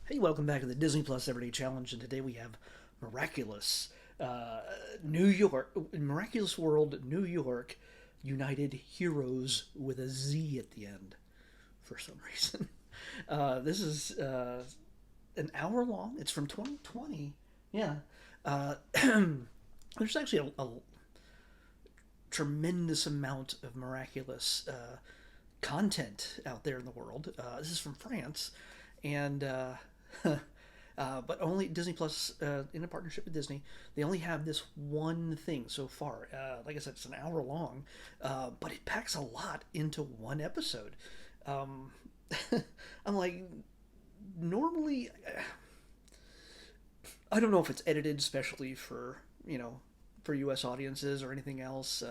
Hey, welcome back to the Disney Plus Everyday Challenge, and today we have Miraculous, New York, Miraculous World, New York, United Heroes with a Z at the end, for some reason. This is an hour long. It's from 2020. Yeah. Uh, there's actually a tremendous amount of Miraculous content out there in the world. This is from France, and but only Disney Plus, in a partnership with Disney, they only have this one thing so far. Like I said, it's an hour long, but it packs a lot into one episode. Um, I'm like, normally, I don't know if it's edited specially for for U.S. audiences or anything else.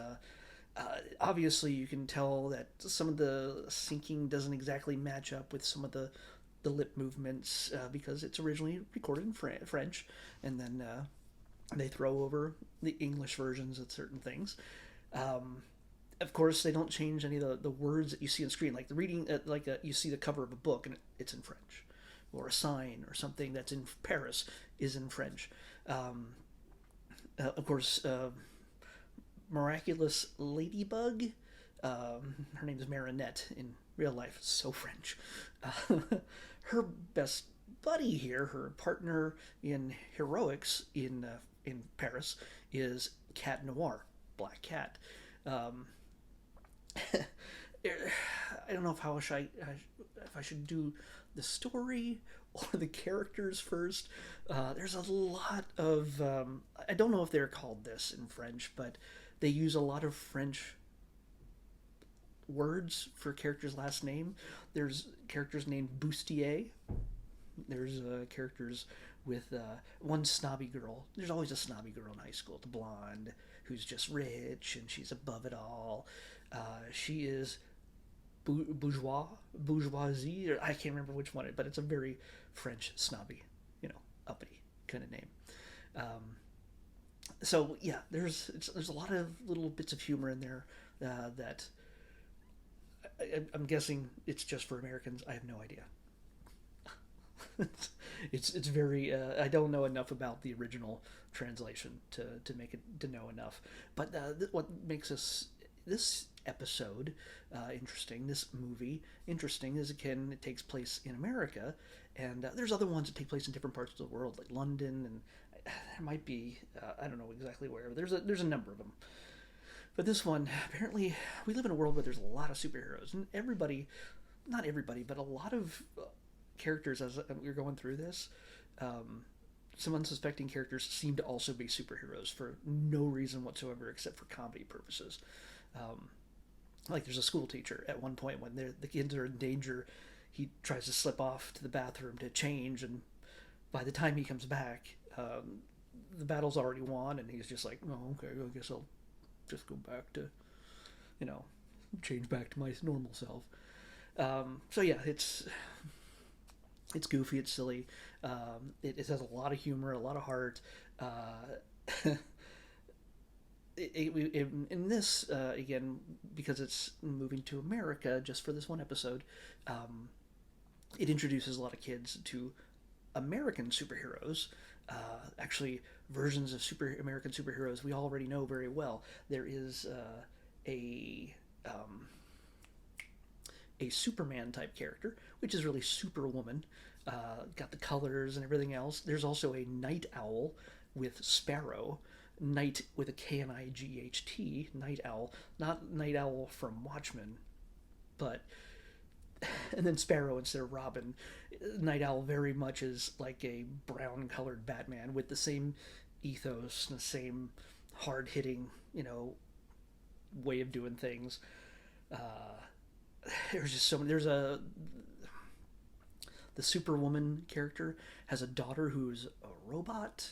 Obviously, you can tell that some of the syncing doesn't exactly match up with some of the lip movements because it's originally recorded in French, and then they throw over the English versions of certain things. Um, of course, they don't change any of the words that you see on screen, like the reading, you see the cover of a book and it's in French, or a sign or something that's in Paris is in French. Um, of course, Miraculous Ladybug. Her name is Marinette in real life. So French. Uh, her best buddy here, her partner in heroics in Paris, is Cat Noir, Black Cat. Um, I don't know if I should do the story or the characters first. There's a lot of I don't know if they're called this in French, but they use a lot of French words for characters' last name. There's characters named Bustier. There's characters with one snobby girl. There's always a snobby girl in high school, the blonde, who's just rich and she's above it all. She is bourgeoisie, or I can't remember which one, but it's a very French snobby, uppity kind of name. Um, so yeah, there's a lot of little bits of humor in there that I'm guessing it's just for Americans. I have no idea. It's very I don't know enough about the original translation to make it to know enough. But what makes this episode interesting, this movie interesting, is again it takes place in America, and there's other ones that take place in different parts of the world, like London, and there might be I don't know exactly where. But there's a number of them. But this one, apparently, we live in a world where there's a lot of superheroes, and everybody, not everybody, but a lot of characters as we're going through this, um, some unsuspecting characters seem to also be superheroes for no reason whatsoever except for comedy purposes. Um, like there's a school teacher at one point when the kids are in danger, he tries to slip off to the bathroom to change, and by the time he comes back, the battle's already won, and he's just like, oh, okay, I guess I'll just go back to, you know, change back to my normal self. So yeah, it's goofy, it's silly. It has a lot of humor, a lot of heart. Uh, in this again, because it's moving to America just for this one episode, um, it introduces a lot of kids to American superheroes. Actually, versions of super American superheroes we already know very well. There is a um, a Superman type character, which is really Superwoman. Got the colors and everything else. There's also a Night Owl with Sparrow. Night with a Knight, Night Owl, not Night Owl from Watchmen, but and then Sparrow instead of Robin. Night Owl very much is like a brown colored Batman with the same ethos and the same hard hitting, way of doing things. Uh, there's just so many. There's a the Superwoman character has a daughter who's a robot,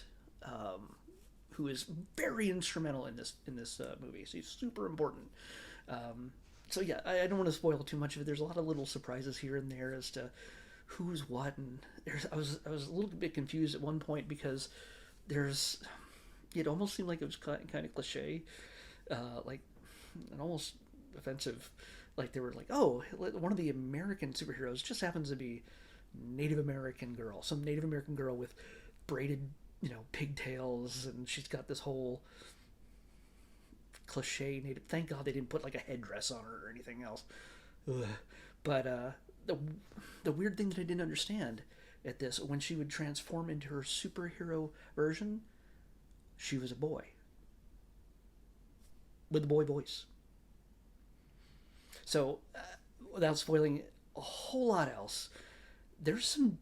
who is very instrumental in this movie. She's super important. Um, so yeah, I don't want to spoil too much of it. There's a lot of little surprises here and there as to who's what, and I was a little bit confused at one point because there's it almost seemed like it was kind of cliche, like and almost offensive. Like they were like, oh, one of the American superheroes just happens to be Native American girl, some Native American girl with braided, pigtails, and she's got this whole cliche native. Thank God they didn't put like a headdress on her or anything else. Ugh. But the weird thing that I didn't understand at this, when she would transform into her superhero version, she was a boy with a boy voice. So, without spoiling a whole lot else, there's some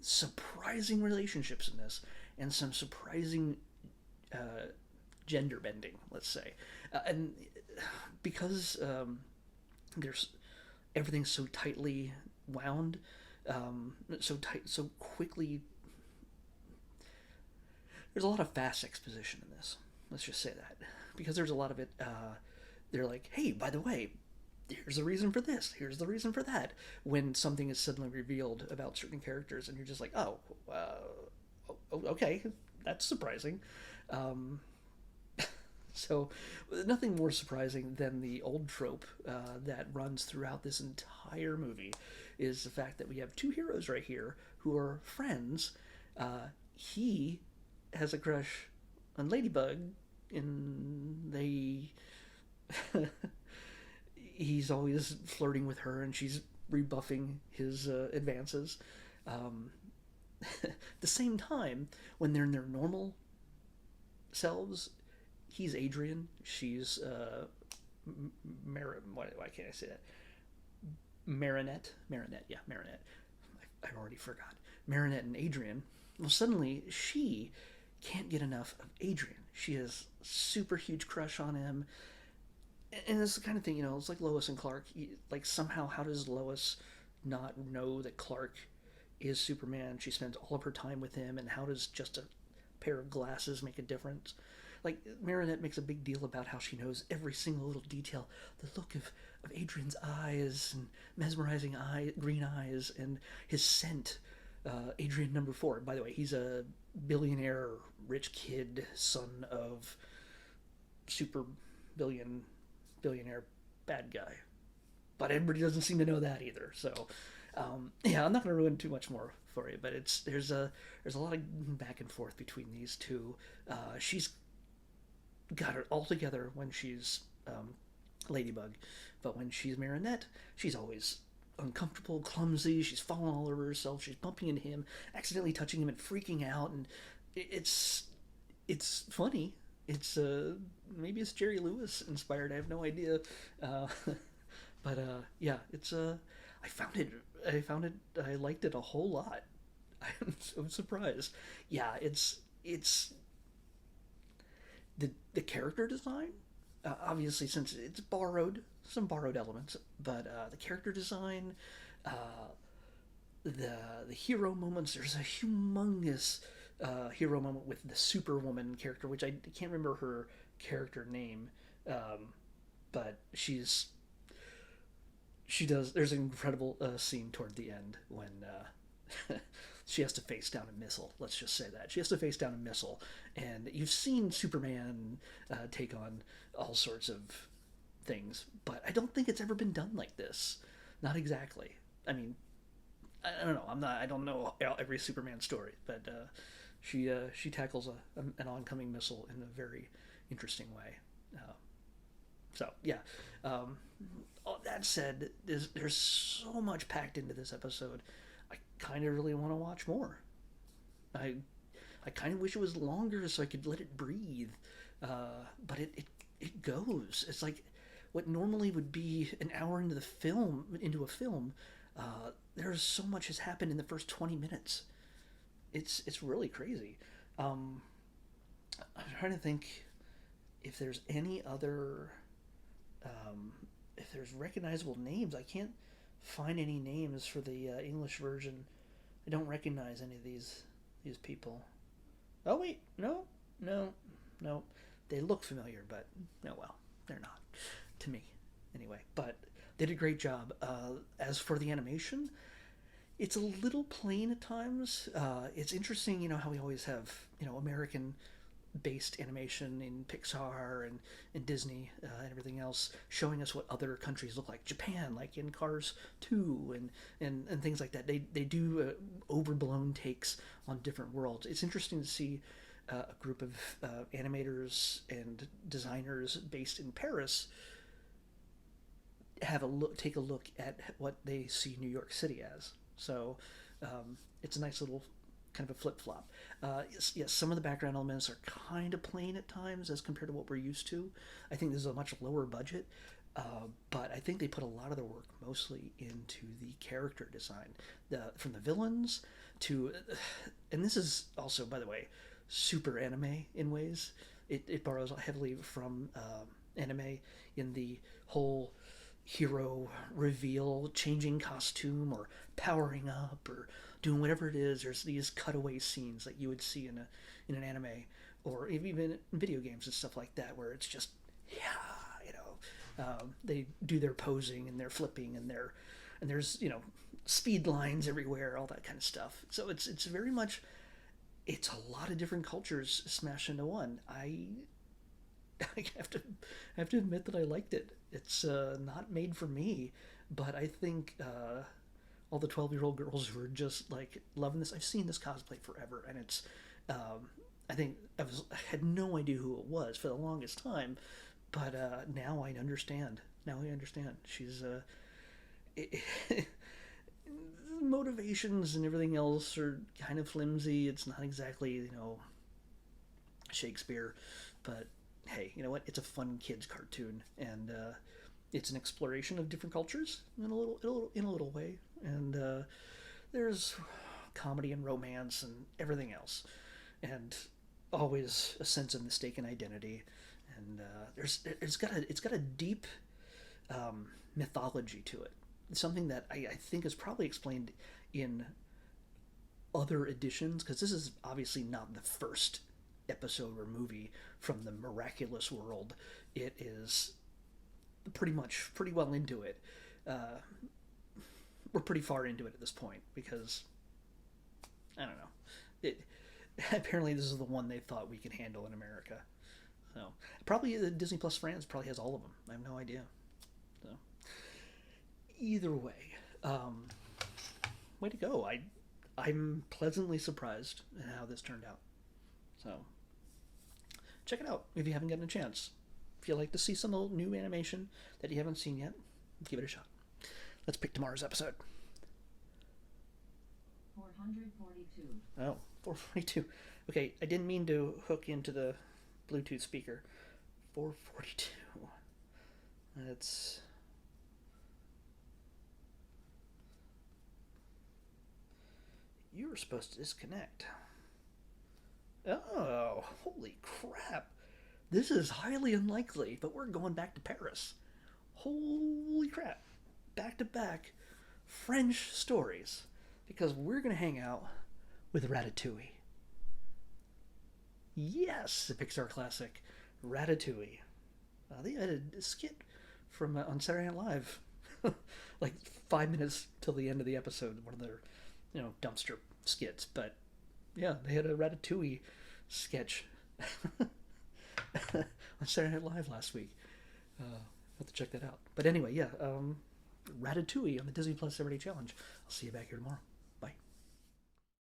surprising relationships in this, and some surprising uh, gender bending, let's say, and because there's everything's so tightly wound, so tight, so quickly. There's a lot of fast exposition in this. Let's just say that, because there's a lot of it. They're like, hey, by the way, here's the reason for this, here's the reason for that, when something is suddenly revealed about certain characters, and you're just like, oh, okay, that's surprising. Um, so, nothing more surprising than the old trope that runs throughout this entire movie is the fact that we have two heroes right here who are friends. He has a crush on Ladybug, and they he's always flirting with her, and she's rebuffing his advances. Um, at the same time, when they're in their normal selves, he's Adrian. She's why can't I say that? Marinette. Yeah, Marinette. I already forgot. Marinette and Adrian. Well, suddenly she can't get enough of Adrian. She has super huge crush on him, and it's the kind of thing, it's like Lois and Clark. Like, somehow, how does Lois not know that Clark is Superman? She spends all of her time with him, and how does just a pair of glasses make a difference? Like, Marinette makes a big deal about how she knows every single little detail. The look of Adrian's eyes, and mesmerizing green eyes, and his scent. Adrian number 4. By the way, he's a billionaire, rich kid, son of super billionaire bad guy. But everybody doesn't seem to know that either. So, yeah, I'm not going to ruin too much more for you. But there's a lot of back and forth between these two. She's got it all together when she's Ladybug, but when she's Marinette, she's always uncomfortable, clumsy. She's falling all over herself. She's bumping into him, accidentally touching him, and freaking out. And it's funny. It's maybe it's Jerry Lewis inspired. I have no idea. Uh, but yeah, it's I found it. I liked it a whole lot. I'm so surprised. Yeah, it's the character design. Obviously, since it's some borrowed elements, but the character design, uh, the hero moments. There's a humongous hero moment with the Superwoman character, which I can't remember her character name, but she does. There's an incredible scene toward the end when she has to face down a missile. Let's just say that she has to face down a missile, and you've seen Superman take on all sorts of things, but I don't think it's ever been done like this. Not exactly. I mean, I don't know. I don't know every Superman story, but she tackles an oncoming missile in a very interesting way. So yeah. All that said, there's so much packed into this episode. I kind of really want to watch more. I kind of wish it was longer so I could let it breathe. But it goes. It's like what normally would be an hour into a film. There's so much has happened in the first 20 minutes. It's really crazy. I'm trying to think if there's any other if there's recognizable names. I can't find any names for the English version. I don't recognize any of these people. Oh wait, no. They look familiar, but no, well, they're not to me anyway. But they did a great job. As for the animation, it's a little plain at times. It's interesting, how we always have American based animation in Pixar and Disney and everything else, showing us what other countries look like. Japan, like in Cars 2 and things like that. They do overblown takes on different worlds. It's interesting to see a group of animators and designers based in Paris take a look at what they see New York City as. So it's a nice little kind of a flip flop. Yes, some of the background elements are kind of plain at times as compared to what we're used to. I think this is a much lower budget, but I think they put a lot of their work mostly into the character design, from the villains to, and this is also, by the way, super anime in ways. It borrows heavily from anime in the whole hero reveal, changing costume or powering up or doing whatever it is. There's these cutaway scenes that you would see in an anime or even in video games and stuff like that, where it's just they do their posing and their flipping and there's speed lines everywhere, all that kind of stuff. So it's very much, it's a lot of different cultures smashed into one. I have to admit that I liked it. It's not made for me, but I think all the 12-year-old girls who are just like loving this. I've seen this cosplay forever, and it's I think I had no idea who it was for the longest time, but now I understand. She's motivations and everything else are kind of flimsy. It's not exactly Shakespeare, but hey, you know what? It's a fun kids cartoon, and it's an exploration of different cultures in a little way. And there's comedy and romance and everything else, and always a sense of mistaken identity. And it's got a deep mythology to it. Something that I think is probably explained in other editions, because this is obviously not the first episode or movie from the Miraculous world. It is pretty well into it. We're pretty far into it at this point, because I don't know. Apparently this is the one they thought we could handle in America. So probably the Disney Plus France probably has all of them. I have no idea. So either way, way to go. I'm pleasantly surprised at how this turned out. So check it out if you haven't gotten a chance. If you like to see some new animation that you haven't seen yet, give it a shot. Let's pick tomorrow's episode. 442. Oh, 442. Okay, I didn't mean to hook into the Bluetooth speaker. 442. That's... You were supposed to disconnect. Oh, holy crap. This is highly unlikely, but we're going back to Paris. Holy crap. Back to back French stories. Because we're going to hang out with Ratatouille. Yes, the Pixar classic, Ratatouille. They had a skit from on Saturday Night Live, like 5 minutes till the end of the episode, one of their, dumpster skits. But yeah, they had a Ratatouille sketch on Saturday Night Live last week. I'll have to check that out. But anyway, yeah, Ratatouille on the Disney Plus Everyday Challenge. I'll see you back here tomorrow.